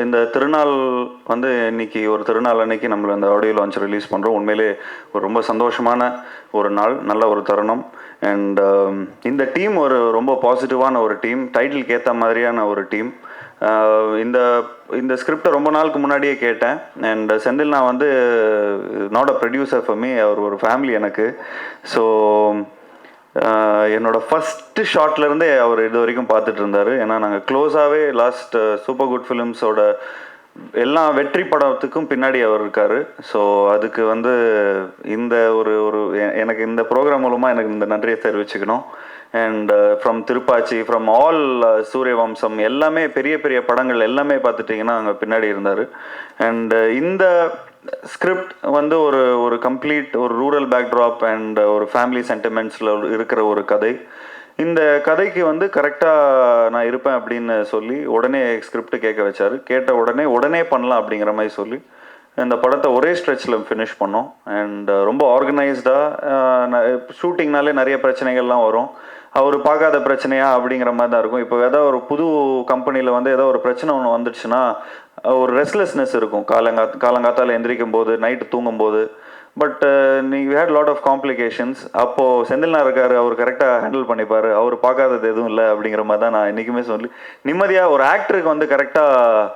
இந்த திருநாள் வந்து இன்னைக்கு ஒரு திருநாள் அன்னைக்கு நம்மள அந்த ஆடியோ லான்ச் ரிலீஸ் பண்ணுறோம். உண்மையிலே ஒரு ரொம்ப சந்தோஷமான ஒரு நாள், நல்ல ஒரு தருணம். அண்ட் இந்த டீம் ஒரு ரொம்ப பாசிட்டிவான ஒரு டீம், டைட்டிலுக்கு ஏற்ற மாதிரியான ஒரு டீம். இந்த இந்த ஸ்கிரிப்டை ரொம்ப நாளுக்கு முன்னாடியே கேட்டேன். அண்ட் செந்தில் நான் வந்து not a producer for me, அவர் ஒரு ஃபேமிலி எனக்கு. ஸோ என்னோட ஃபஸ்ட்டு ஷார்ட்லேருந்தே அவர் இது வரைக்கும் பார்த்துட்டு இருந்தார். ஏன்னா நாங்கள் க்ளோஸாகவே லாஸ்ட் சூப்பர் குட் ஃபிலிம்ஸோட எல்லா வெற்றி படத்துக்கும் பின்னாடி அவர் இருக்கார். ஸோ அதுக்கு வந்து இந்த ஒரு ஒரு எனக்கு இந்த ப்ரோக்ராம் மூலமாக எனக்கு இந்த நன்றியை தெரிவிச்சுக்கணும். And from Tiruppachi, from all Suryavamsam, எல்லாமே பெரிய பெரிய படங்கள் எல்லாமே பார்த்துட்டிங்கன்னா அங்கே பின்னாடி இருந்தார். அண்ட் இந்த ஸ்கிரிப்ட் வந்து ஒரு ஒரு கம்ப்ளீட் ஒரு ரூரல் பேக்ட்ராப் அண்ட் ஒரு ஃபேமிலி சென்டிமெண்ட்ஸில் இருக்கிற ஒரு கதை. இந்த கதைக்கு வந்து கரெக்டாக நான் இருப்பேன் அப்படின்னு சொல்லி உடனே ஸ்கிரிப்ட் கேட்க வச்சார். கேட்ட உடனே பண்ணலாம் அப்படிங்கிற மாதிரி சொல்லி இந்த படத்தை ஒரே ஸ்ட்ரெச்சில் ஃபினிஷ் பண்ணோம். அண்ட் ரொம்ப ஆர்கனைஸ்டாக, ஷூட்டிங்னாலே நிறைய பிரச்சனைகள்லாம் வரும். அவர் பார்க்காத பிரச்சனையா அப்படிங்கிற மாதிரி தான் இருக்கும். இப்போ ஏதோ ஒரு புது கம்பெனியில் வந்து ஏதோ ஒரு பிரச்சனை ஒன்று வந்துடுச்சுன்னா ஒரு ரெஸ்ட்லெஸ்னஸ் இருக்கும். காலங்காத்தால் எந்திரிக்கும் போது, நைட்டு தூங்கும்போது. பட் நீங்கள் ஹேட் லாட் ஆஃப் காம்ப்ளிகேஷன்ஸ். அப்போது செந்தில்னா இருக்கார், அவர் கரெக்டாக ஹேண்டில் பண்ணிப்பார். அவர் பார்க்காதது எதுவும் இல்லை அப்படிங்கிற மாதிரி தான் நான் என்றைக்குமே சொல்லி நிம்மதியாக ஒரு ஆக்டருக்கு வந்து கரெக்டாக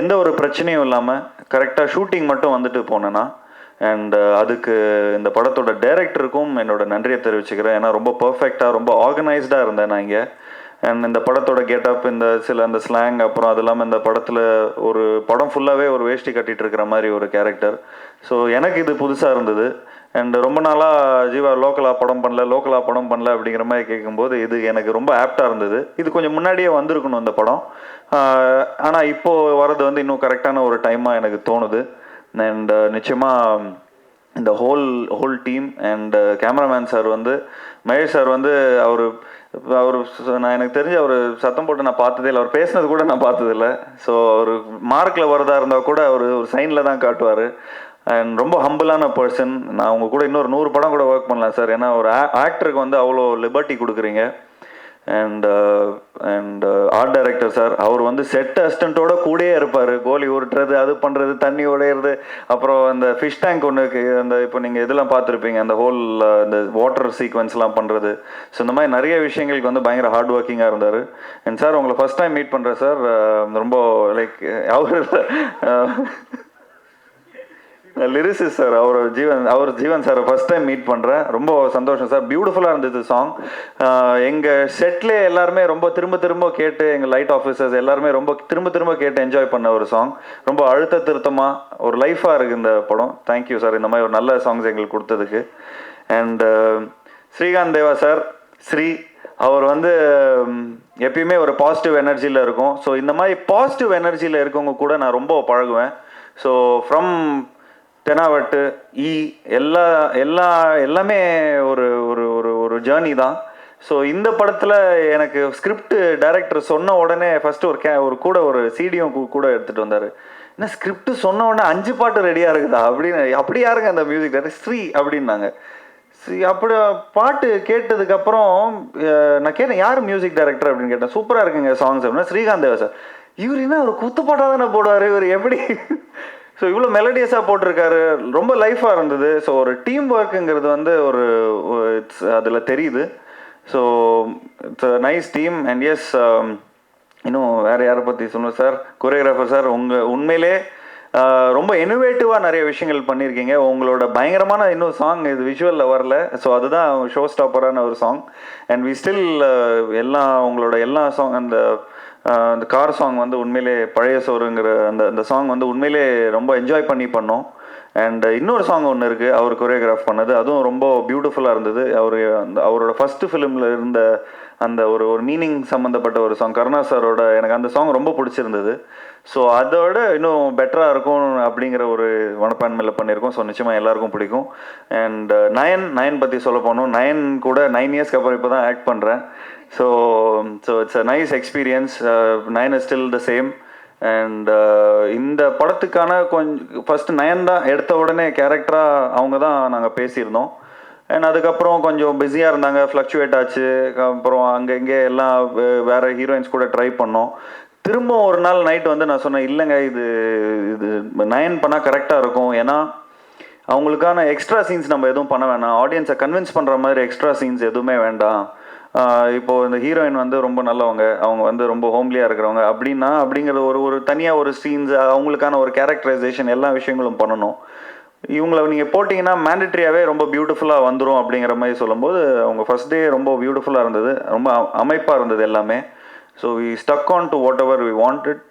எந்த ஒரு பிரச்சனையும் இல்லாமல் கரெக்டாக ஷூட்டிங் மட்டும் வந்துட்டு போனேன்னா. அண்ட் அதுக்கு இந்த படத்தோட டைரக்டருக்கும் என்னோட நன்றியை தெரிவிச்சுக்கிறேன். ஏன்னா ரொம்ப பர்ஃபெக்டாக, ரொம்ப ஆர்கனைஸ்டாக இருந்தேன் நான் இங்கே. அண்ட் இந்த படத்தோட கெட்டப், இந்த அந்த ஸ்லாங், அப்புறம் அது இல்லாமல் இந்த படத்தில் ஒரு படம் ஃபுல்லாகவே ஒரு வேஷ்டி கட்டிகிட்டு இருக்கிற மாதிரி ஒரு கேரக்டர். ஸோ எனக்கு இது புதுசாக இருந்தது. அண்ட் ரொம்ப நாளாக ஜீவா லோக்கலாக படம் பண்ணல அப்படிங்கிற மாதிரி கேட்கும்போது இது எனக்கு ரொம்ப ஆப்டாக இருந்தது. இது கொஞ்சம் முன்னாடியே வந்திருக்கணும் இந்த படம். ஆனால் இப்போது வர்றது வந்து இன்னும் கரெக்டான ஒரு டைமாக எனக்கு தோணுது. அண்ட் நிச்சயமாக இந்த whole team and cameraman sir வந்து மகேஷ் சார் வந்து அவர் நான் எனக்கு தெரிஞ்சு அவர் சத்தம் போட்டு நான் பார்த்ததே இல்லை, அவர் பேசினது கூட நான் பார்த்ததில்ல. ஸோ அவர் மார்க்கில் வரதா இருந்தால் கூட அவர் ஒரு சைனில் தான் காட்டுவார். அண்ட் ரொம்ப ஹம்பிளான பர்சன். நான் உங்கள் கூட இன்னொரு 100 படம் கூட ஒர்க் பண்ணலாம் சார். ஏன்னா ஒரு ஆக்டருக்கு வந்து அவ்வளோ லிபர்ட்டி கொடுக்குறீங்க. அண்ட் ஆர்ட் டைரக்டர் சார், அவர் வந்து செட் அசிஸ்டண்ட்டோட கூடயே இருப்பார். கோலி உருட்டுறது, அது பண்ணுறது, தண்ணி உடையிறது, அப்புறம் அந்த ஃபிஷ் டேங்க் ஒன்றுக்கு அந்த இப்போ நீங்கள் இதெல்லாம் பார்த்துருப்பீங்க, அந்த ஹோல் இந்த வாட்டர் சீக்வன்ஸ்லாம் பண்ணுறது. ஸோ இந்த மாதிரி நிறைய விஷயங்களுக்கு வந்து பயங்கர ஹார்ட் ஒர்க்கிங்காக இருந்தார். அண்ட் சார் உங்களை ஃபஸ்ட் டைம் மீட் பண்ணுறேன் சார். ரொம்ப லைக் அவர் லிரிசிஸ் சார், அவர் ஜீவன் சாரை ஃபஸ்ட் டைம் மீட் பண்ணுறேன். ரொம்ப சந்தோஷம் சார். பியூட்டிஃபுல்லாக இருந்தது சாங். எங்கள் செட்லே எல்லாருமே ரொம்ப திரும்ப கேட்டு, எங்கள் லைட் ஆஃபீஸர்ஸ் எல்லாருமே ரொம்ப திரும்ப கேட்டு என்ஜாய் பண்ண ஒரு சாங். ரொம்ப அழுத்த திருத்தமாக ஒரு லைஃபாக இருக்குது இந்த படம். தேங்க்யூ சார் இந்த மாதிரி ஒரு நல்ல சாங்ஸ் எங்களுக்கு கொடுத்ததுக்கு. அண்ட் ஸ்ரீகாந்த் தேவா சார், அவர் வந்து எப்பயுமே ஒரு பாசிட்டிவ் எனர்ஜியில் இருக்கும். ஸோ இந்த மாதிரி பாசிட்டிவ் எனர்ஜியில் இருக்கவங்க கூட நான் ரொம்ப பழகுவேன். ஸோ ஃப்ரம் தெனாவட்டு எல்லாமே ஒரு ஒரு ஒரு ஒரு ஜேர்னி தான். ஸோ இந்த படத்தில் எனக்கு ஸ்கிரிப்ட் டைரக்டர் சொன்ன உடனே ஃபஸ்ட்டு ஒரு கூட ஒரு சிடியும் கூட எடுத்துகிட்டு வந்தார். என்ன ஸ்கிரிப்ட் சொன்ன உடனே 5 பாட்டு ரெடியாக இருக்குதா அப்படின்னு. அப்படி யாருங்க அந்த மியூசிக் டைரக்டர் ஸ்ரீ அப்படின்னாங்க. அப்படி பாட்டு கேட்டதுக்கப்புறம் நான் கேட்டேன் யார் மியூசிக் டைரக்டர் அப்படின்னு கேட்டேன். சூப்பராக இருக்குங்க சாங்ஸ் அப்படின்னா. ஸ்ரீகாந்த் தேவா சார். இவர் என்ன ஒரு குத்துப்பாட்டாக தானே போடுவார், இவர் எப்படி ஸோ இவ்வளோ மெலடியஸாக போட்டிருக்காரு. ரொம்ப லைஃபாக இருந்தது. ஸோ ஒரு டீம் ஒர்க்குங்கிறது வந்து ஒரு அதில் தெரியுது. So it's a nice team. And yes, இன்னும் வேறு யாரை பற்றி சொல்லணும் சார், கொரியோகிராஃபர் சார், உண்மையிலே ரொம்ப இனோவேட்டிவாக நிறைய விஷயங்கள் பண்ணியிருக்கீங்க. உங்களோட பயங்கரமான இன்னும் சாங் இது விஷுவலில் வரல. ஸோ அதுதான் ஷோ ஸ்டாப்பரான ஒரு சாங். அண்ட் வி ஸ்டில் உங்களோட எல்லா சாங், அந்த கார் சாங் வந்து உண்மையிலே பழைய சோறுங்கிற அந்த சாங் வந்து உண்மையிலே ரொம்ப என்ஜாய் பண்ணோம். அண்ட் இன்னொரு சாங் ஒன்று இருக்குது அவர் கொரியோகிராஃப் பண்ணது, அதுவும் ரொம்ப பியூட்டிஃபுல்லாக இருந்தது. அவரோட ஃபஸ்ட்டு ஃபிலிமில் இருந்த அந்த ஒரு மீனிங் சம்மந்தப்பட்ட ஒரு சாங் கருணா சாரோட, எனக்கு அந்த சாங் ரொம்ப பிடிச்சிருந்தது. ஸோ அதோட இன்னும் பெட்டராக இருக்கும் அப்படிங்கிற ஒரு மனப்பான்மையில் பண்ணியிருக்கோம். ஸோ நிச்சயமாக எல்லாருக்கும் பிடிக்கும். அண்ட் நயன் பற்றி சொல்ல போனோம். நயன் கூட 9 இயர்ஸ்க்கு அப்புறம் இப்போ தான் ஆக்ட் பண்ணுறேன். So it's a nice experience. Nine is still the same. And இந்த படத்துக்கான கொஞ்சம் ஃபஸ்ட்டு நயன் தான் எடுத்த உடனே கேரக்டராக அவங்க தான் நாங்கள் பேசியிருந்தோம். அண்ட் அதுக்கப்புறம் கொஞ்சம் பிஸியாக இருந்தாங்க, ஃப்ளக்சுவேட் ஆச்சு. அப்புறம் அங்கே இங்கே எல்லாம் வேறு ஹீரோயின்ஸ் கூட ட்ரை பண்ணோம். திரும்ப ஒரு நாள் நைட் வந்து நான் சொன்னேன், இல்லைங்க இது இது 9 பண்ணால் கரெக்டாக இருக்கும். ஏன்னா அவங்களுக்கான எக்ஸ்ட்ரா சீன்ஸ் நம்ம எதுவும் பண்ண வேணாம், ஆடியன்ஸை கன்வின்ஸ் பண்ணுற மாதிரி எக்ஸ்ட்ரா சீன்ஸ் எதுவுமே வேண்டாம். இப்போது இந்த ஹீரோயின் வந்து ரொம்ப நல்லவங்க, அவங்க வந்து ரொம்ப ஹோம்லியாக இருக்கிறவங்க அப்படின்னா அப்படிங்கிற ஒரு ஒரு தனியாக ஒரு சீன்ஸ், அவங்களுக்கான ஒரு கேரக்டரைசேஷன், எல்லா விஷயங்களும் பண்ணணும். இவங்களை நீங்கள் போட்டிங்கன்னா மேண்டட்ரியாகவே ரொம்ப பியூட்டிஃபுல்லாக வந்துடும் அப்படிங்கிற மாதிரி சொல்லும்போது அவங்க ஃபஸ்ட் டே ரொம்ப பியூட்டிஃபுல்லாக இருந்தது, ரொம்ப அமைப்பாக இருந்தது எல்லாமே. So we stuck on to whatever we wanted.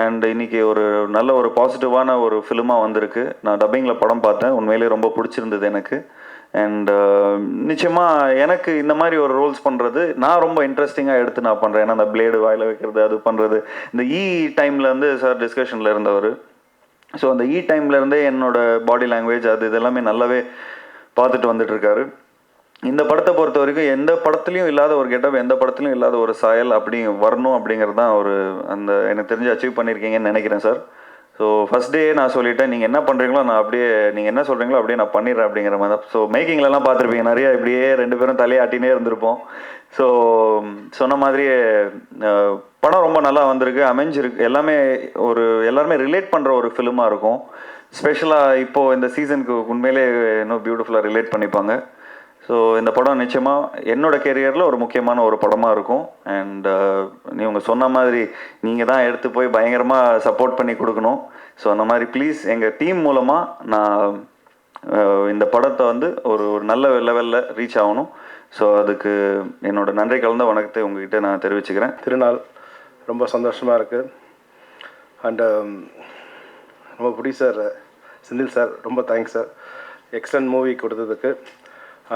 And இன்றைக்கி ஒரு நல்ல ஒரு பாசிட்டிவான ஒரு ஃபிலிமாக வந்திருக்கு. நான் டப்பிங்கில் படம் பார்த்தேன், உண்மையிலே ரொம்ப பிடிச்சிருந்தது எனக்கு. அண்ட் நிச்சயமாக எனக்கு இந்த மாதிரி ஒரு ரோல்ஸ் பண்ணுறது நான் ரொம்ப இன்ட்ரெஸ்டிங்காக எடுத்து நான் பண்ணுறேன். ஏன்னா அந்த பிளேடு வாயில் வைக்கிறது, அது பண்ணுறது, இந்த டைமில் வந்து சார் டிஸ்கஷனில் இருந்தவர். ஸோ அந்த டைம்லேருந்தே என்னோட பாடி லாங்குவேஜ் அது இதெல்லாமே நல்லாவே பார்த்துட்டு வந்துட்டுருக்காரு. இந்த படத்தை பொறுத்த வரைக்கும் எந்த படத்துலையும் இல்லாத ஒரு கெட்டப், எந்த படத்துலையும் இல்லாத ஒரு சாயல் அப்படி வரணும் அப்படிங்கிறது தான் ஒரு அந்த எனக்கு தெரிஞ்சு அச்சீவ் பண்ணியிருக்கீங்கன்னு நினைக்கிறேன் சார். ஸோ ஃபஸ்ட் டே நான் சொல்லிட்டேன், நீங்கள் என்ன பண்ணுறீங்களோ நான் அப்படியே, நீங்கள் என்ன சொல்கிறீங்களோ அப்படியே நான் பண்ணிடுறேன் அப்படிங்கிற மாதிரி தான். ஸோ மேக்கிங்லலாம் பார்த்துருப்பீங்க, நிறையா இப்படியே 2 பேரும் தலையாட்டினே இருந்திருப்போம். ஸோ சொன்ன மாதிரியே படம் ரொம்ப நல்லா வந்திருக்கு, அமைஞ்சிருக்கு. எல்லாருமே ரிலேட் பண்ணுற ஒரு ஃபிலிமாக இருக்கும். ஸ்பெஷலாக இப்போது இந்த சீசனுக்கு உண்மையிலே இன்னும் பியூட்டிஃபுல்லாக ரிலேட் பண்ணிப்பாங்க. ஸோ இந்த படம் நிச்சயமாக என்னோடய கெரியரில் ஒரு முக்கியமான ஒரு படமாக இருக்கும். அண்ட் நீங்க சொன்ன மாதிரி நீங்கள் தான் எடுத்து போய் பயங்கரமாக சப்போர்ட் பண்ணி கொடுக்கணும். ஸோ அந்த மாதிரி ப்ளீஸ் எங்கள் டீம் மூலமாக நான் இந்த படத்தை வந்து ஒரு நல்ல லெவலில் ரீச் ஆகணும். ஸோ அதுக்கு என்னோட நன்றி கலந்த வணக்கத்தை உங்ககிட்ட நான் தெரிவிச்சுக்கிறேன். திருநாள் ரொம்ப சந்தோஷமாக இருக்குது. அண்டு ரொம்ப ப்ரொடியூசர் செந்தில் சார் ரொம்ப தேங்க்ஸ் சார், எக்ஸலண்ட் மூவி கொடுத்ததுக்கு.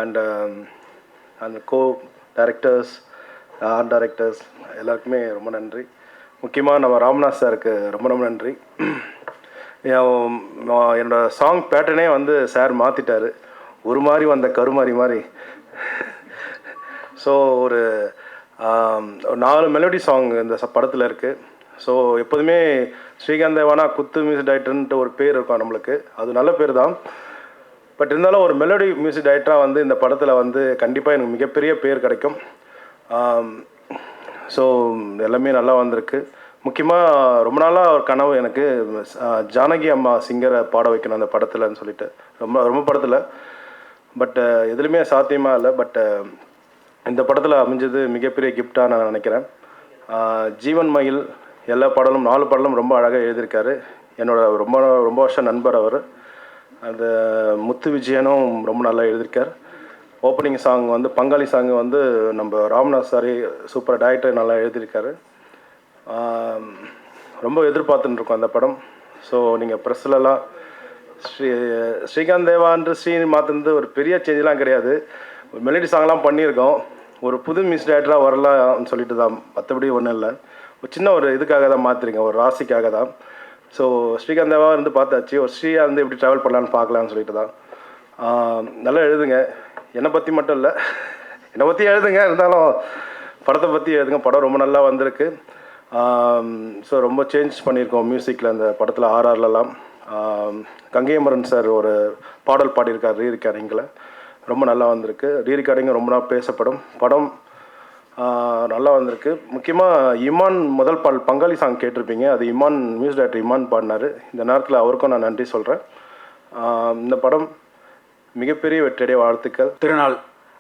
அண்டு அந்த டைரக்டர்ஸ், ஆர்ட் டைரக்டர்ஸ் எல்லாருக்குமே ரொம்ப நன்றி. முக்கியமாக நம்ம ராம்நாத் சாருக்கு ரொம்ப ரொம்ப நன்றி. என்னோடய சாங் பேட்டர்னே வந்து சார் மாற்றிட்டார், ஒரு மாதிரி வந்த கருமாரி மாதிரி. ஸோ ஒரு 4 மெலோடி சாங் இந்த படத்தில் இருக்குது. ஸோ எப்போதுமே ஸ்ரீகாந்த் தேவானா குத்து மியூசிக் டைரக்டர்ன்ட்டு ஒரு பேர் இருக்கும் நம்மளுக்கு, அது நல்ல பேர் தான். பட் இருந்தாலும் ஒரு மெலோடி மியூசிக் டைரக்டராக வந்து இந்த படத்தில் வந்து கண்டிப்பாக எனக்கு மிகப்பெரிய பேர் கிடைக்கும். ஸோ எல்லாமே நல்லா வந்திருக்கு. முக்கியமாக ரொம்ப நாளாக ஒரு கனவு எனக்கு, ஜானகி அம்மா சிங்கரை பாட வைக்கணும் அந்த படத்தில்னு சொல்லிட்டு, ரொம்ப படத்தில். பட் எதுலையுமே சாத்தியமாக இல்லை. பட் இந்த படத்தில் அமைஞ்சது மிகப்பெரிய கிஃப்டாக நான் நினைக்கிறேன். ஜீவன் மயில் எல்லா பாடலும் 4 பாடலும் ரொம்ப அழகாக எழுதியிருக்காரு. என்னோட ரொம்ப வருஷம் நண்பர் அவர். அந்த முத்து விஜயனும் ரொம்ப நல்லா எழுதியிருக்கார். ஓப்பனிங் சாங் வந்து பங்காளி சாங் வந்து நம்ம ராம்நாத் சாரி சூப்பர் டைரக்டர் நல்லா எழுதியிருக்காரு. ரொம்ப எதிர்பார்த்துட்டுருக்கோம் அந்த படம். ஸோ நீங்கள் ப்ரெஸ்லலாம் ஸ்ரீகாந்த் தேவான்ற மாற்றினது ஒரு பெரிய சேஞ்செலாம் கிடையாது. ஒரு மெலடி சாங்லாம் பண்ணியிருக்கோம், ஒரு புது மியூசிக் டைரக்டராக வரலாம்னு சொல்லிட்டு தான், மற்றபடி ஒன்றும் இல்லை. ஒரு சின்ன ஒரு இதுக்காக தான் மாற்றிருக்கேன், ஒரு ராசிக்காக தான். ஸோ ஸ்ரீகாந்த் தேவா இருந்து பார்த்தாச்சு, ஒரு ஸ்ரீயா வந்து எப்படி ட்ராவல் பண்ணலான்னு பார்க்கலான்னு சொல்லிட்டு தான். நல்லா எழுதுங்க, என்னை பற்றி மட்டும் இல்லை, என்னை பற்றி எழுதுங்க, இருந்தாலும் படத்தை பற்றி எழுதுங்க. படம் ரொம்ப நல்லா வந்திருக்கு. ஸோ ரொம்ப சேஞ்ச் பண்ணியிருக்கோம் மியூசிக்கில் அந்த படத்தில். ஆர்ஆர்லலாம் கங்கையமரன் சார் ஒரு பாடல் பாடியிருக்கார் ரீரிகார்டிங்கில், ரொம்ப நல்லா வந்திருக்கு. ரீரிகார்டிங்கும் ரொம்ப நாள் பேசப்படும். படம் நல்லா வந்திருக்கு. முக்கியமாக இமான் முதல் பாடல் பங்காளி சாங் கேட்டிருப்பீங்க, அது இமான் மியூசிக் டைரக்டர் இமான் பாடினார். இந்த நேரத்தில் அவருக்கும் நான் நன்றி சொல்கிறேன். இந்த படம் மிகப்பெரிய வெற்றியடைய வாழ்த்துக்கள். திருநாள்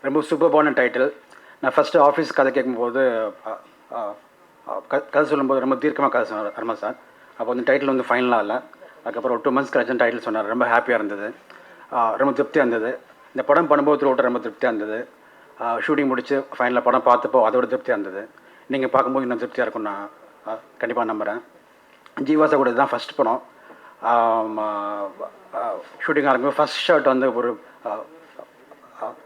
ரொம்ப சூப்பர்பான டைட்டில். நான் ஃபஸ்ட்டு ஆஃபீஸ் கதை கேட்கும்போது கதை சொல்லும்போது ரொம்ப தீர்க்கமாக கதை சொன்னார் அருமா சார். அப்போ வந்து டைட்டில் வந்து ஃபைனலாக இல்லை. அதுக்கப்புறம் ஒரு 2 months கழிச்சு டைட்டில் சொன்னார். ரொம்ப ஹாப்பியாக இருந்தது, ரொம்ப திருப்தியாக இருந்தது. இந்த படம் பண்ணும்போது ரோட்டை ரொம்ப திருப்தியாக இருந்தது. ஷூட்டிங் முடித்து ஃபைனலாக படம் பார்த்தப்போ அதோட திருப்தியாக இருந்தது. நீங்கள் பார்க்கும்போது இன்னும் திருப்தியாக இருக்கும் நான் கண்டிப்பாக நம்புகிறேன். ஜீவாசா கூட தான் ஃபஸ்ட் படம். ஷூட்டிங் ஆரம்பிக்கும் ஃபஸ்ட் ஷாட் வந்து ஒரு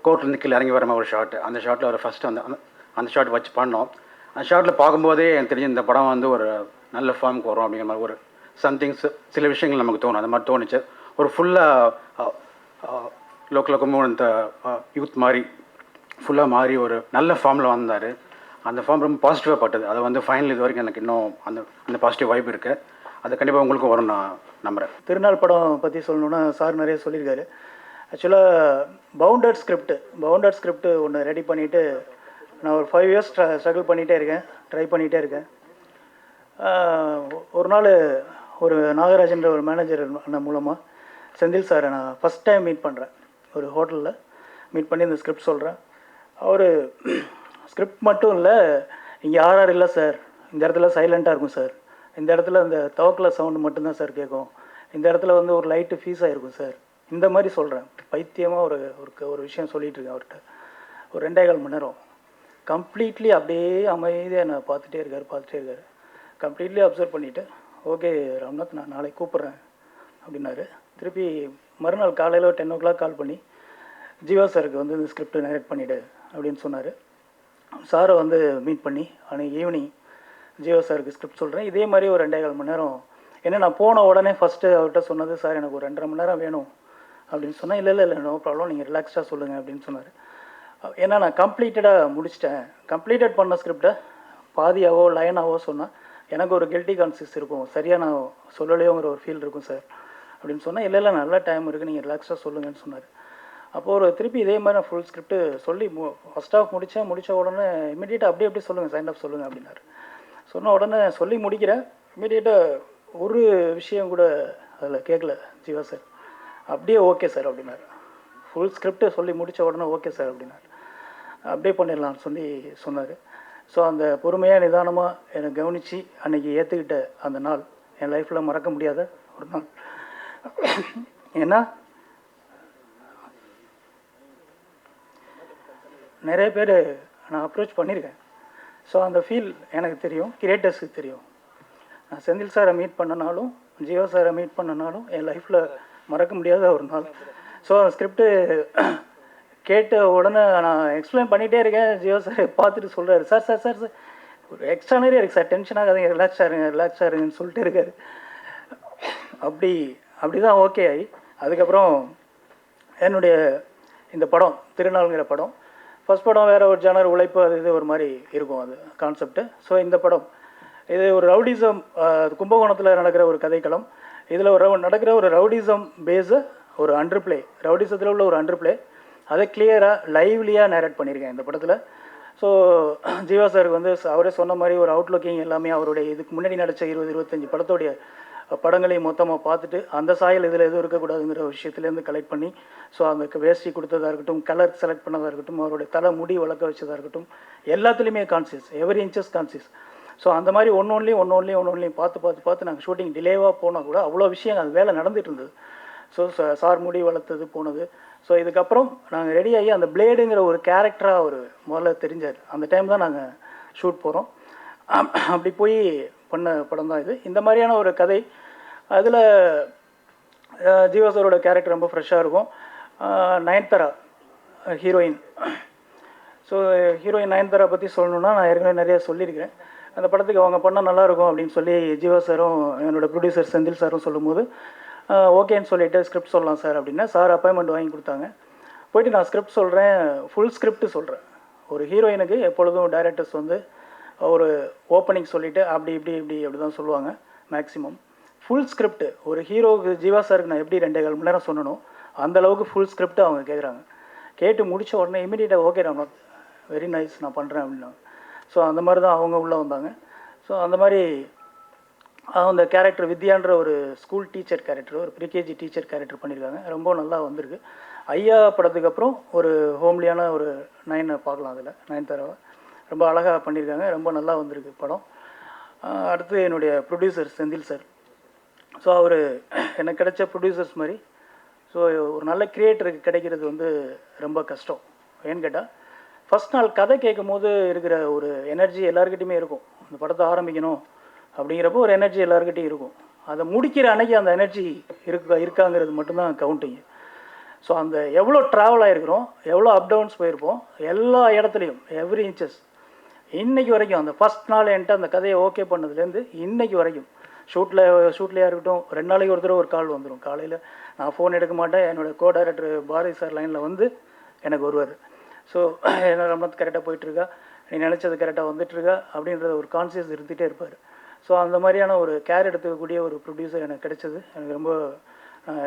கோர்ட்லேருந்து கீழே இறங்கி வர மாதிரி ஒரு ஷாட். அந்த ஷாட்டில் ஒரு ஃபஸ்ட்டு வந்து அந்த ஷாட் வச்சு பண்ணோம். அந்த ஷாட்டில் பார்க்கும்போதே எனக்கு தெரிஞ்சு இந்த படம் வந்து ஒரு நல்ல ஃபார்முக்கு வரும் அப்படிங்கிற மாதிரி ஒரு சம்திங்ஸ் சில விஷயங்கள் நமக்கு தோணும். அந்த மாதிரி தோணுச்சு. ஒரு ஃபுல்லாக லோக்கல் கும்பகோணத்தை யூத் மாதிரி ஃபுல்லாக மாறி ஒரு நல்ல ஃபார்மில் வந்தார். அந்த ஃபார்ம் ரொம்ப பாசிட்டிவாக பட்டது. அது வந்து ஃபைனல் இது வரைக்கும் எனக்கு இன்னும் அந்த பாசிட்டிவ் வைப் இருக்குது. அது கண்டிப்பாக உங்களுக்கும் வரும் நான் நம்புகிறேன். திருநாள் படம் பற்றி சொல்லணுன்னா சார் நிறைய சொல்லியிருக்காரு. ஆக்சுவலாக பவுண்டட் ஸ்கிரிப்ட் ஒன்று ரெடி பண்ணிவிட்டு நான் ஒரு 5 years ஸ்ட்ரகிள் பண்ணிகிட்டே இருக்கேன், ட்ரை பண்ணிகிட்டே இருக்கேன். ஒரு நாள் ஒரு நாகராஜன்ற ஒரு மேனேஜர் அண்ணன் மூலமாக செந்தில் சாரை நான் ஃபஸ்ட் டைம் மீட் பண்ணுறேன். ஒரு ஹோட்டலில் மீட் பண்ணி இந்த ஸ்கிரிப்ட் சொல்கிறேன். அவர் ஸ்கிரிப்ட் மட்டும் இல்லை, இங்கே யார் இல்லை சார், இந்த இடத்துல சைலண்ட்டாக இருக்கும் சார், இந்த இடத்துல இந்த தவக்கல சவுண்டு மட்டும்தான் சார் கேட்கும், இந்த இடத்துல வந்து ஒரு லைட்டு ஃபீஸ் ஆகிருக்கும் சார், இந்த மாதிரி சொல்கிறேன். பைத்தியமாக ஒரு ஒரு விஷயம் சொல்லிகிட்ருக்கேன் அவர்கிட்ட. ஒரு 2.25 மணி நேரம் கம்ப்ளீட்லி அப்படியே அமைதியாக நான் பார்த்துட்டே இருக்கார். கம்ப்ளீட்லி அப்சர்வ் பண்ணிவிட்டு, ஓகே ராம்நாத், நான் நாளைக்கு கூப்பிட்றேன் அப்படின்னாரு. திருப்பி மறுநாள் காலையில் 10 o'clock கால் பண்ணி, ஜீவா சாருக்கு வந்து இந்த ஸ்கிரிப்ட் டைரக்ட் பண்ணிவிடு அப்படின்னு சொன்னார். சாரை வந்து மீட் பண்ணி அன்றைக்கி ஈவினிங் ஜீவா சாருக்கு ஸ்கிரிப்ட் சொல்கிறேன். இதே மாதிரி ஒரு 2.25 மணி நேரம். ஏன்னா நான் போன உடனே ஃபஸ்ட்டு அவர்கிட்ட சொன்னது, சார் எனக்கு ஒரு 2.5 மணி நேரம் வேணும் அப்படின்னு சொன்னால், இல்லை நோ ப்ராப்ளம், நீங்கள் ரிலாக்ஸ்டாக சொல்லுங்கள் அப்படின்னு சொன்னார். ஏன்னா நான் கம்ப்ளீட்டடாக முடிச்சிட்டேன். கம்ப்ளீட்டட் பண்ண ஸ்கிரிப்டை பாதியாவோ லைனாவோ சொன்னால் எனக்கு ஒரு கில்ட்டி கான்சியஸ் இருக்கும், சரியாக நான் சொல்லலையோங்கிற ஒரு ஃபீல் இருக்கும் சார் அப்படின்னு சொன்னால், இல்லை நல்லா டைம் இருக்குது, நீங்கள் ரிலாக்ஸாக சொல்லுங்கன்னு சொன்னார். அப்போது ஒரு திருப்பி இதே மாதிரி நான் ஃபுல் ஸ்கிரிப்ட்டு சொல்லி ஃபஸ்ட் ஆஃப் முடித்த உடனே இமீடியட்டாக அப்படியே சொல்லுங்கள், சைன் ஆஃப் சொல்லுங்கள் அப்படின்னாரு. சொன்ன உடனே சொல்லி முடிக்கிறேன். இமீடியட்டாக ஒரு விஷயம் கூட அதில் கேட்கல ஜீவா சார். அப்படியே ஓகே சார் அப்படின்னாரு. ஃபுல் ஸ்கிரிப்டை சொல்லி முடித்த உடனே ஓகே சார் அப்படின்னாரு. அப்படியே பண்ணிடலான்னு சொல்லி சொன்னார். ஸோ அந்த பொறுமையாக நிதானமாக என்னை கவனித்து அன்றைக்கி ஏற்றுக்கிட்ட அந்த நாள் என் லைஃப்பில் மறக்க முடியாத ஒரு நாள். ஏன்னா நிறைய பேர் நான் அப்ரோச் பண்ணியிருக்கேன். ஸோ அந்த ஃபீல் எனக்கு தெரியும், கிரியேட்டர்ஸுக்கு தெரியும். நான் செந்தில் சாரை மீட் பண்ணனாலும் ஜீவா சாரை மீட் பண்ணனாலும் என் லைஃப்பில் மறக்க முடியாத ஒரு நாள். ஸோ அந்த ஸ்கிரிப்டு கேட்ட உடனே நான் எக்ஸ்பிளைன் பண்ணிகிட்டே இருக்கேன். ஜீவா சார் பார்த்துட்டு சொல்கிறாரு, சார் சார் சார் சார் ஒரு எக்ஸ்ட்ரானரியாக இருக்குது சார், டென்ஷன் ஆகாதீங்க, ரிலாக்ஸாக இருங்கன்னு சொல்லிட்டு இருக்காரு. அப்படி தான் ஓகே ஆகி அதுக்கப்புறம் என்னுடைய இந்த படம் திருநாள்ங்கிற படம், ஃபஸ்ட் படம் வேறு ஒரு ஜானர் உழைப்பு, அது இது ஒரு மாதிரி இருக்கும் அது கான்செப்ட்டு. ஸோ இந்த படம் இது ஒரு ரவுடிசம், கும்பகோணத்தில் நடக்கிற ஒரு கதைக்களம். இதில் நடக்கிற ஒரு ரவுடிசம் பேஸு, ஒரு அண்டர் பிளே, ரவுடிசத்தில் உள்ள ஒரு அண்டர் பிளே, அதை கிளியராக லைவ்லியாக நேரேட் பண்ணியிருக்கேன் இந்த படத்தில். ஸோ ஜீவா சாருக்கு வந்து அவரே சொன்ன மாதிரி ஒரு அவுட்லுக்கிங் எல்லாமே அவருடைய இதுக்கு முன்னாடி நடித்த 20-25 படத்தோடைய படங்களையும் மொத்தமாக பார்த்துட்டு அந்த சாயல் இதில் எதுவும் இருக்கக்கூடாதுங்கிற ஒரு விஷயத்துலேருந்து கலெக்ட் பண்ணி, ஸோ அந்த வேஷ்டி கொடுத்ததாக இருக்கட்டும், கலர் செலக்ட் பண்ணதாக இருக்கட்டும், அவருடைய தலை முடி வளர்க்க வச்சதாக இருக்கட்டும், எல்லாத்துலேயுமே conscious, every inches conscious. So அந்த மாதிரி ஒன்று பார்த்து நாங்கள் ஷூட்டிங் டிலேவாக போனால் கூட அவ்வளோ விஷயம் அது வேலை நடந்துகிட்டு இருந்தது. ஸோ சார் முடி வளர்த்தது போனது. ஸோ இதுக்கப்புறம் நாங்கள் ரெடி ஆகி அந்த பிளேடுங்கிற ஒரு கேரக்டராக அவர் முதல்ல தெரிஞ்சார். அந்த டைம் தான் நாங்கள் ஷூட் போகிறோம். அப்படி போய் பண்ண படம் தான் இது. இந்த மாதிரியான ஒரு கதை. அதில் ஜீவா சாரோட கேரக்டர் ரொம்ப ஃப்ரெஷ்ஷாக இருக்கும். Nayanthara heroine. So heroine Nayanthara பற்றி சொல்லணுன்னா நான் ஏற்கனவே நிறையா சொல்லியிருக்கிறேன். அந்த படத்துக்கு அவங்க பண்ணால் நல்லாயிருக்கும் அப்படின்னு சொல்லி ஜீவா சாரும் என்னோடய ப்ரொடியூசர் செந்தில் சாரும் சொல்லும்போது ஓகேன்னு சொல்லிவிட்டு ஸ்கிரிப்ட் சொல்லலாம் சார் அப்படின்னா, சார் அப்பாயின்மெண்ட் வாங்கி கொடுத்தாங்க. போய்ட்டு நான் ஸ்கிரிப்ட் சொல்கிறேன், ஃபுல் ஸ்கிரிப்ட் சொல்கிறேன். ஒரு ஹீரோயினுக்கு எப்பொழுதும் டைரக்டர்ஸ் வந்து ஒரு ஓப்பனிங் சொல்லிவிட்டு அப்படி தான் சொல்லுவாங்க மேக்ஸிமம். ஃபுல் ஸ்கிரிப்ட் ஒரு ஹீரோவுக்கு ஜீவா சாருக்கு நான் எப்படி 2.25 மணி நேரம் சொன்னனோ அந்தளவுக்கு ஃபுல் ஸ்கிரிப்ட் அவங்க கேட்குறாங்க. கேட்டு முடித்த உடனே இமீடியட்டாக ஓகே ராம்நாத், வெரி நைஸ், நான் பண்ணுறேன் அப்படின்னாங்க. ஸோ அந்த மாதிரி தான் அவங்க உள்ளே வந்தாங்க. ஸோ அந்த மாதிரி அந்த கேரக்டர் வித்யான்ற ஒரு ஸ்கூல் டீச்சர் கேரக்டர், ஒரு ப்ரீகேஜி டீச்சர் கேரக்டர் பண்ணியிருக்காங்க. ரொம்ப நல்லா வந்திருக்கு. ஐயா படத்துக்கு அப்புறம் ஒரு ஹோம்லியான ஒரு நயனை பார்க்கலாம். அதில் நயன்தாராவை ரொம்ப அழகாக பண்ணியிருக்காங்க. ரொம்ப நல்லா வந்திருக்கு படம். அடுத்து என்னுடைய ப்ரொடியூசர் செந்தில் சார். ஸோ அவர் எனக்கு கிடைச்ச ப்ரொடியூசர்ஸ் மாதிரி. ஸோ ஒரு நல்ல கிரியேட்டருக்கு கிடைக்கிறது வந்து ரொம்ப கஷ்டம். ஏன்னு கேட்டால் ஃபஸ்ட் நாள் கதை கேட்கும் போது இருக்கிற ஒரு எனர்ஜி எல்லாருக்கிட்டையுமே இருக்கும். அந்த படத்தை ஆரம்பிக்கணும் அப்படிங்கிறப்போ ஒரு எனர்ஜி எல்லாருக்கிட்டையும் இருக்கும். அதை முடிக்கிற அன்னைக்கு அந்த எனர்ஜி இருக்காங்கிறது மட்டும்தான் கவுண்டிங்கு. ஸோ அந்த எவ்வளோ ட்ராவல் ஆகிருக்கிறோம், எவ்வளோ அப் டவுன்ஸ் போயிருப்போம், எல்லா இடத்துலையும் எவ்ரி இன்ச்சஸ் இன்றைக்கி வரைக்கும். அந்த ஃபஸ்ட் நாள் என்கிட்ட அந்த கதையை ஓகே பண்ணதுலேருந்து இன்றைக்கி வரைக்கும் ஷூட்லேயே இருக்கட்டும், 2 நாளைக்கு ஒரு தடவை ஒரு கால் வந்துடும். காலையில் நான் ஃபோன் எடுக்க மாட்டேன், என்னோடய கோ டைரக்டர் பாரதி சார் லைனில் வந்து எனக்கு வருவார். ஸோ என்ன ரம்நாத் கரெக்டாக போயிட்டுருக்கா, நீ நினச்சது கரெக்டாக வந்துட்டுருக்கா அப்படின்ற ஒரு கான்சியஸ் இருந்துகிட்டே இருப்பார். ஸோ அந்த மாதிரியான ஒரு கேர் எடுத்துக்கக்கூடிய ஒரு ப்ரொடியூசர் எனக்கு கிடைச்சது எனக்கு ரொம்ப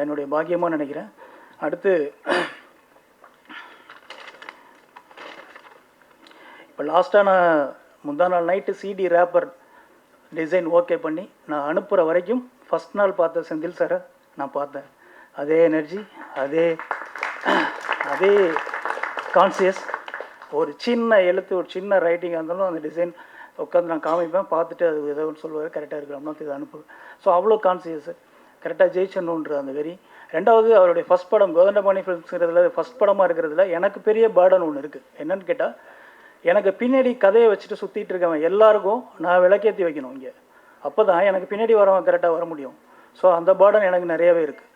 என்னுடைய பாக்கியமாக நினைக்கிறேன். அடுத்து இப்போ லாஸ்ட்டாக நான் முந்தா நாள் night CD wrapper design okay பண்ணி நான் அனுப்புகிற வரைக்கும் ஃபஸ்ட் நாள் பார்த்த செந்தில் சாரை நான் பார்த்தேன். அதே எனர்ஜி, அதே கான்சியஸ். ஒரு சின்ன எழுத்து, ஒரு சின்ன ரைட்டிங்காக இருந்தாலும் அந்த டிசைன் உட்காந்து நான் காமிப்பேன், பார்த்துட்டு அது ஏதோ ஒன்று சொல்லுவார், கரெக்டாக இருக்கிறோம்னா இதை அனுப்புவேன். ஸோ அவ்வளோ கான்சியஸ், கரெக்டாக ஜெயிச்சணுன்ற அந்த வெறி. ரெண்டாவது, அவருடைய ஃபஸ்ட் படம் கோதண்டபாணி ஃபிலிம்ஸுங்கிறதுல ஃபஸ்ட் படமாக இருக்கிறதுல எனக்கு பெரிய பேர்டன் ஒன்று இருக்குது. என்னன்னு கேட்டால், எனக்கு பின்னாடி கதையை வச்சுட்டு சுற்றிட்டு இருக்கவன் எல்லாருக்கும் நான் விளக்கேற்றி வைக்கணும் இங்கே. அப்போ தான் எனக்கு பின்னாடி வரவன் கரெக்டாக வர முடியும். ஸோ அந்த பேர்டன் எனக்கு நிறையவே இருக்குது.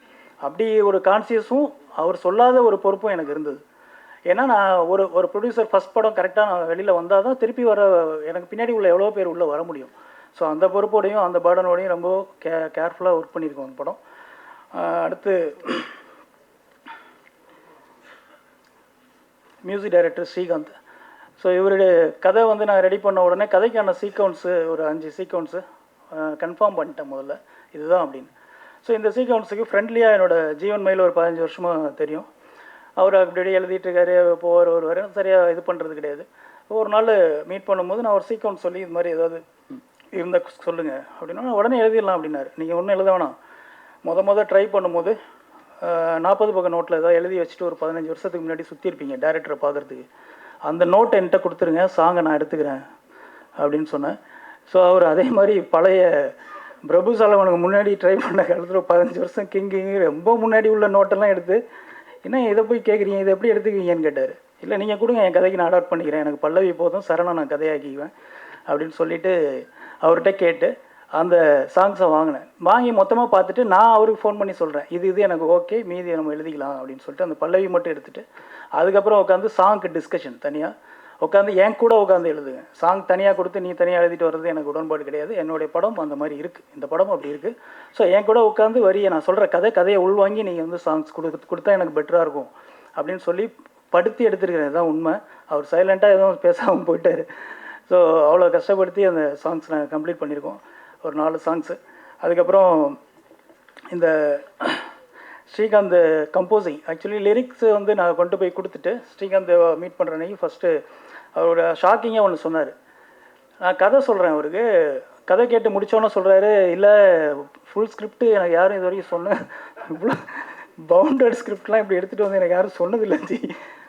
அப்படி ஒரு கான்சியஸும் அவர் சொல்லாத ஒரு பொறுப்பும் எனக்கு இருந்தது. ஏன்னா நான் ஒரு ப்ரொடியூசர் ஃபஸ்ட் படம் கரெக்டாக நான் வெளியில் வந்தால் தான் திருப்பி வர எனக்கு பின்னாடி உள்ள எவ்வளோ பேர் உள்ளே வர முடியும். ஸோ அந்த பொறுப்போடையும் அந்த பேர்டனோடையும் ரொம்ப கேர்ஃபுல்லாக ஒர்க் பண்ணியிருக்கோம் அந்த படம். அடுத்து மியூசிக் டைரக்டர் ஸ்ரீகாந்த். ஸோ இவருடைய கதை வந்து நான் ரெடி பண்ண உடனே கதைக்கான சீக்வன்ஸு ஒரு 5 சீக்வன்ஸு கன்ஃபார்ம் பண்ணிட்டேன் முதல்ல, இதுதான் அப்படின்னு. ஸோ இந்த சீக்வன்ஸுக்கு ஃப்ரெண்ட்லியாக என்னோடய ஜீவன் மயில் ஒரு 15 வருஷமாக தெரியும். அவர் அப்படி எழுதிட்டுருக்காரு, போவார் வருவார், சரியாக இது பண்ணுறது கிடையாது. ஒரு நாள் மீட் பண்ணும்போது நான் ஒரு சீக்வன்ஸ் சொல்லி இது மாதிரி ஏதாவது இருந்தால் சொல்லுங்கள் அப்படின்னா, உடனே எழுதிடலாம் அப்படின்னாரு. நீங்கள் ஒன்றும் எழுத வேணாம், மொதல் ட்ரை பண்ணும்போது 40 பக்கம் நோட்டில் ஏதாவது எழுதி வச்சுட்டு ஒரு 15 வருஷத்துக்கு முன்னாடி சுற்றிருப்பீங்க டேரக்டரை பார்க்குறதுக்கு, அந்த நோட்டை என்கிட்ட கொடுத்துருங்க, சாங்கை நான் எடுத்துக்கிறேன் அப்படின்னு சொன்னேன். ஸோ அவர் அதே மாதிரி பழைய பிரபு சாலமனுக்கு முன்னாடி ட்ரை பண்ண காலத்தில் 15 வருஷம் கிங் ரொம்ப முன்னாடி உள்ள நோட்டெல்லாம் எடுத்து, என்ன இதை போய் கேட்குறீங்க, இதை எப்படி எடுத்துக்குவீங்கன்னு கேட்டார். இல்லை நீங்கள் கொடுங்க, என் கதைக்கு நான் அடாப்ட் பண்ணிக்கிறேன், எனக்கு பல்லவி போதும், சரணம் நான் கதையாக்கிக்குவேன் அப்படின்னு சொல்லிவிட்டு அவர்கிட்ட கேட்டு அந்த சாங்ஸை வாங்கினேன். வாங்கி மொத்தமாக பார்த்துட்டு நான் அவருக்கு ஃபோன் பண்ணி சொல்கிறேன், இது எனக்கு ஓகே, மீதி நம்ம எழுதிக்கலாம் அப்படின்னு சொல்லிட்டு அந்த பல்லவி மட்டும் எடுத்துகிட்டு அதுக்கப்புறம் உட்காந்து சாங்க்கு டிஸ்கஷன் தனியாக உட்காந்து என் கூட உட்காந்து எழுதுங்க. சாங் தனியாக கொடுத்து நீ தனியாக எழுதிட்டு வர்றது எனக்கு உடன்பாடு கிடையாது. என்னுடைய படம் அந்த மாதிரி இருக்குது, இந்த படம் அப்படி இருக்குது. ஸோ என் கூட உட்காந்து வரியை நான் சொல்கிற கதையை உள்வாங்கி நீங்கள் வந்து சாங்ஸ் கொடுத்தா எனக்கு பெட்டராக இருக்கும் அப்படின்னு சொல்லி படுத்தி எடுத்துருக்கிறேன். இதுதான் உண்மை. அவர் சைலண்ட்டாக எதுவும் பேசாமல் போயிட்டார். ஸோ அவ்வளோ கஷ்டப்படுத்தி அந்த சாங்ஸ் நாங்கள் கம்ப்ளீட் பண்ணியிருக்கோம், ஒரு 4 சாங்ஸு. அதுக்கப்புறம் இந்த ஸ்ரீகாந்த் கம்போசிங், ஆக்சுவலி லிரிக்ஸ் வந்து நான் கொண்டு போய் கொடுத்துட்டு ஸ்ரீகாந்த் மீட் பண்ணுற அன்றைக்கி ஃபஸ்ட்டு அவரோட ஷாக்கிங்காக ஒன்று சொன்னார். நான் கதை சொல்கிறேன் அவருக்கு, கதை கேட்டு முடித்தோன்னே சொல்கிறாரு, இல்லை ஃபுல் ஸ்கிரிப்ட் எனக்கு யாரும் இது வரைக்கும் சொன்னேன், இவ்வளோ பவுண்டட் ஸ்கிரிப்ட்லாம் இப்படி எடுத்துகிட்டு வந்து எனக்கு யாரும் சொன்னதில்லை ஜி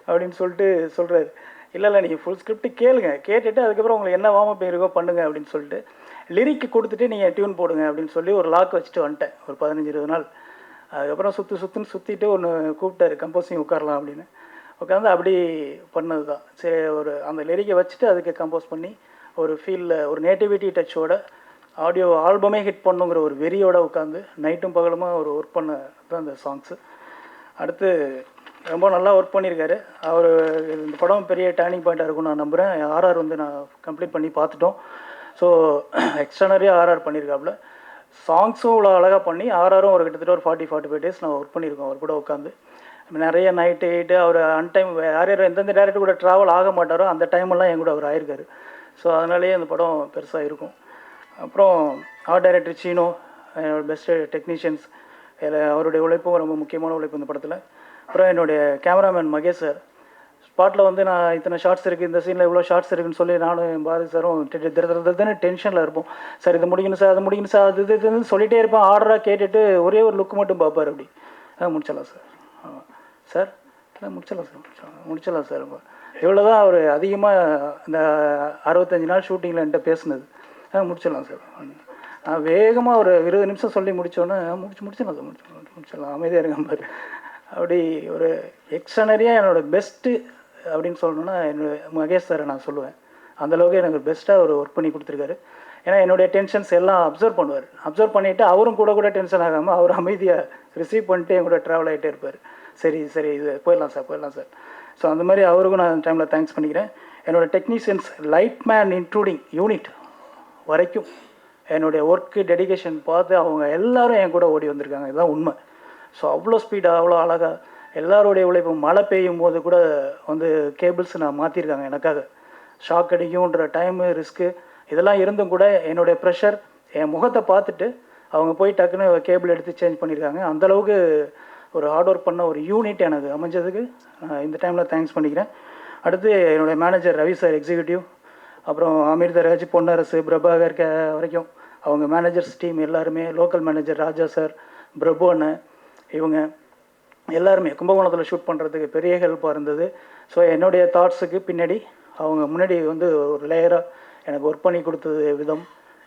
அப்படின்னு சொல்லிட்டு சொல்கிறாரு. இல்லை நீங்கள் ஃபுல் ஸ்கிரிப்ட் கேட்டுட்டு அதுக்கப்புறம் உங்களுக்கு என்ன வார்ம் இருக்கோ பண்ணுங்கள் அப்படின்னு சொல்லிட்டு லிரிக்கு கொடுத்துட்டு நீங்கள் டியூன் போடுங்க அப்படின்னு சொல்லி ஒரு லாக் வச்சுட்டு வந்துட்டேன் ஒரு 15-20 நாள். அதுக்கப்புறம் சுற்றுன்னு சுற்றிட்டு ஒன்று கூப்பிட்டாரு, கம்போசிங் உட்காரலாம் அப்படின்னு. உட்காந்து அப்படி பண்ணது தான். சரி, ஒரு அந்த லிரிக்கை வச்சுட்டு அதுக்கு கம்போஸ் பண்ணி ஒரு ஃபீலில் ஒரு நேட்டிவிட்டி டச்சோட ஆடியோ ஆல்பமே ஹிட் பண்ணுங்கிற ஒரு வெறியோடு உட்காந்து நைட்டும் பகலுமா ஒரு ஒர்க் பண்ண தான் அந்த சாங்ஸு. அடுத்து ரொம்ப நல்லா ஒர்க் பண்ணியிருக்காரு அவர். இந்த படம் பெரிய டேர்னிங் பாயிண்ட்டாக இருக்கும்னு நான் நம்புகிறேன். ஆர்ஆர் வந்து நான் கம்ப்ளீட் பண்ணி பார்த்துட்டோம். So எக்ஸ்ட்ரானரியாக RR பண்ணியிருக்காப்புல. சாங்ஸும் இவ்வளோ அழகாக பண்ணி ஆர்ஆரும் ஒரு கிட்டத்தட்ட ஒரு 40-45 டேஸ் நான் ஒர்க் பண்ணியிருக்கோம் அவர் கூட உட்காந்து. நிறைய நைட்டு 8 அவர் அன்டைம் யார் எந்தெந்த டேரக்டர் கூட ட்ராவல் ஆக மாட்டாரோ அந்த டைமெல்லாம் என் கூட அவர் ஆயிருக்காரு. ஸோ அதனாலேயே அந்த படம் பெருசாக இருக்கும். அப்புறம் ஆர்ட் டைரக்டர் சீனோ, என்னோடய பெஸ்ட்டு டெக்னீஷியன்ஸ், அவருடைய உழைப்பும் ரொம்ப முக்கியமான உழைப்பு இந்த படத்தில். அப்புறம் என்னுடைய கேமராமேன் மகேஷ் சார், ஸ்பாட்டில் வந்து நான் இத்தனை ஷார்ட்ஸ் இருக்குது, இந்த சீனில் இவ்வளோ ஷார்ட்ஸ் இருக்குன்னு சொல்லி நானும் பாரதி சாரும் திரு டென்ஷனில் இருப்போம். சார் இது முடிக்கணும் சார், அது முடிக்கணும் சார், அது இதுன்னு சொல்லிகிட்டே இருப்பேன். ஆர்டராக கேட்டுட்டு ஒரே ஒரு லுக்கு மட்டும் பார்ப்பார். அப்படி முடிச்சிடலாம் சார், சார் இல்லை முடிச்சிடலாம் சார். இவ்வளோ தான் அவர் அதிகமாக இந்த 65 நாள் ஷூட்டிங்கில் என்கிட்ட பேசுனது. முடிச்சிடலாம் சார். நான் வேகமாக ஒரு 20 நிமிஷம் சொல்லி முடித்தோன்னே முடிச்சிடலாம் சார், முடிச்சிடலாம், அமைதியாக இருக்க மாதிரி. அப்படி ஒரு எக்ஸ்ட்ரானரியாக என்னோடய பெஸ்ட்டு அப்படின்னு சொல்லணுன்னா என்னோட மகேஷ் சாரை நான் சொல்லுவேன். அந்தளவுக்கு எனக்கு பெஸ்ட்டாக ஒரு ஒர்க் பண்ணி கொடுத்துருக்காரு. ஏன்னா என்னுடைய டென்ஷன்ஸ் எல்லாம் அப்சர்வ் பண்ணுவார். அப்சர்வ் பண்ணிவிட்டு அவரும் கூட டென்ஷன் ஆகாமல் அவர் அமைதியாக ரிசீவ் பண்ணிட்டு என் கூட ட்ராவல் ஆகிட்டே இருப்பார். சரி இது போயிடலாம் சார். ஸோ அந்த மாதிரி அவருக்கும் நான் டைமில் தேங்க்ஸ் பண்ணிக்கிறேன். என்னோடய technicians light man including unit வரைக்கும் என்னுடைய ஒர்க்கு டெடிகேஷன் பார்த்து அவங்க எல்லோரும் என் கூட ஓடி வந்திருக்காங்க. இதுதான் உண்மை. ஸோ அவ்வளோ ஸ்பீடாக அவ்வளோ அழகாக எல்லாருடைய உழைப்பு. மழை பெய்யும் போது கூட வந்து கேபிள்ஸ் நான் மாற்றிருக்காங்க எனக்காக. ஷாக் அடிக்கும்ன்ற டைமு ரிஸ்க்கு இதெல்லாம் இருந்தும் கூட என்னுடைய ப்ரெஷர் என் முகத்தை பார்த்துட்டு அவங்க போய் டக்குன்னு கேபிள் எடுத்து சேஞ்ச் பண்ணியிருக்காங்க. அந்தளவுக்கு ஒரு ஹார்ட் ஒர்க் பண்ண ஒரு யூனிட் எனக்கு அமைஞ்சதுக்கு இந்த டைமில் தேங்க்ஸ் பண்ணிக்கிறேன். அடுத்து என்னுடைய மேனேஜர் ரவி சார், எக்ஸிக்யூட்டிவ், அப்புறம் அமிர்தராஜ், பொன்னரசு, பிரபாகர் வரைக்கும் அவங்க மேனேஜர்ஸ் டீம் எல்லாருமே, லோக்கல் மேனேஜர் ராஜா சார், பிரபு அண்ணன், இவங்க எல்லாருமே கும்பகோணத்தில் ஷூட் பண்ணுறதுக்கு பெரிய ஹெல்ப்பாக இருந்தது. ஸோ என்னுடைய தாட்ஸுக்கு பின்னாடி அவங்க முன்னாடி வந்து ஒரு லேயராக எனக்கு ஒர்க் பண்ணி கொடுத்தது விதம்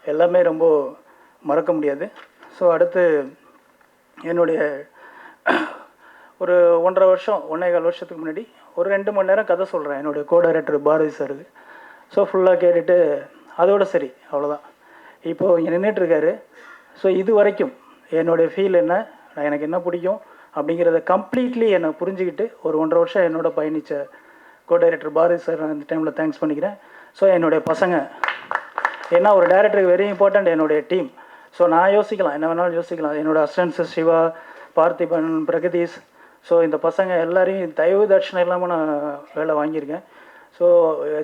எல்லாமே ரொம்ப மறக்க முடியாது. ஸோ அடுத்து என்னுடைய ஒரு 1.5 வருஷம் 1.25 வருஷத்துக்கு முன்னாடி ஒரு 2 மணி நேரம் கதை சொல்கிறேன் என்னுடைய கோ டைரக்டர் பாரதி சாருக்கு. ஸோ ஃபுல்லாக கேட்டுட்டு அதோட சரி, அவ்வளோதான். இப்போது இங்கே நின்றுட்டுருக்காரு. ஸோ இது வரைக்கும் என்னுடைய ஃபீல் என்ன, எனக்கு என்ன பிடிக்கும் அப்படிங்கிறத கம்ப்ளீட்லி என்னை புரிஞ்சுக்கிட்டு ஒரு 1.5 வருஷம் என்னோட பயணித்த கோ டைரக்டர் பாரதி சார் நான் இந்த டைமில் தேங்க்ஸ் பண்ணிக்கிறேன். ஸோ என்னுடைய பசங்க, ஏன்னா ஒரு டைரக்டருக்கு வெரி இம்பார்ட்டண்ட் என்னுடைய டீம். ஸோ நான் யோசிக்கலாம், என்ன வேணாலும் யோசிக்கலாம். என்னோடய அசிஸ்டன்ஸு சிவா, பார்த்திபன், பிரகதீஷ், ஸோ இந்த பசங்க எல்லாரையும் தயவு தட்சணை இல்லாமல் நான் வேலை வாங்கியிருக்கேன். ஸோ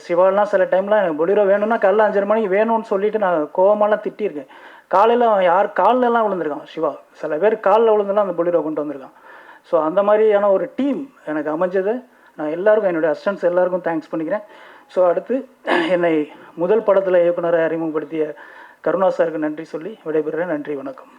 சிவாலாம் சில டைமில் எனக்கு பொலிரோ வேணும்னா காலைல 5:30 மணிக்கு வேணும்னு சொல்லிவிட்டு நான் கோவமாலாம் திட்டியிருக்கேன். காலையில் யார் காலிலலாம் விழுந்திருக்கான் சிவா, சில பேர் காலில் விழுந்துலாம் அந்த பொலிரோ கொண்டு வந்திருக்கான். ஸோ அந்த மாதிரியான ஒரு டீம் எனக்கு அமைஞ்சது. நான் எல்லாருக்கும், என்னுடைய அசிஸ்டன்ஸ் எல்லாருக்கும் தேங்க்ஸ் பண்ணிக்கிறேன். ஸோ அடுத்து என்னை முதல் படத்தில் இயக்குனரை அறிமுகப்படுத்திய கருணா சாருக்கு நன்றி சொல்லி விடைபெறுகிறேன். நன்றி, வணக்கம்.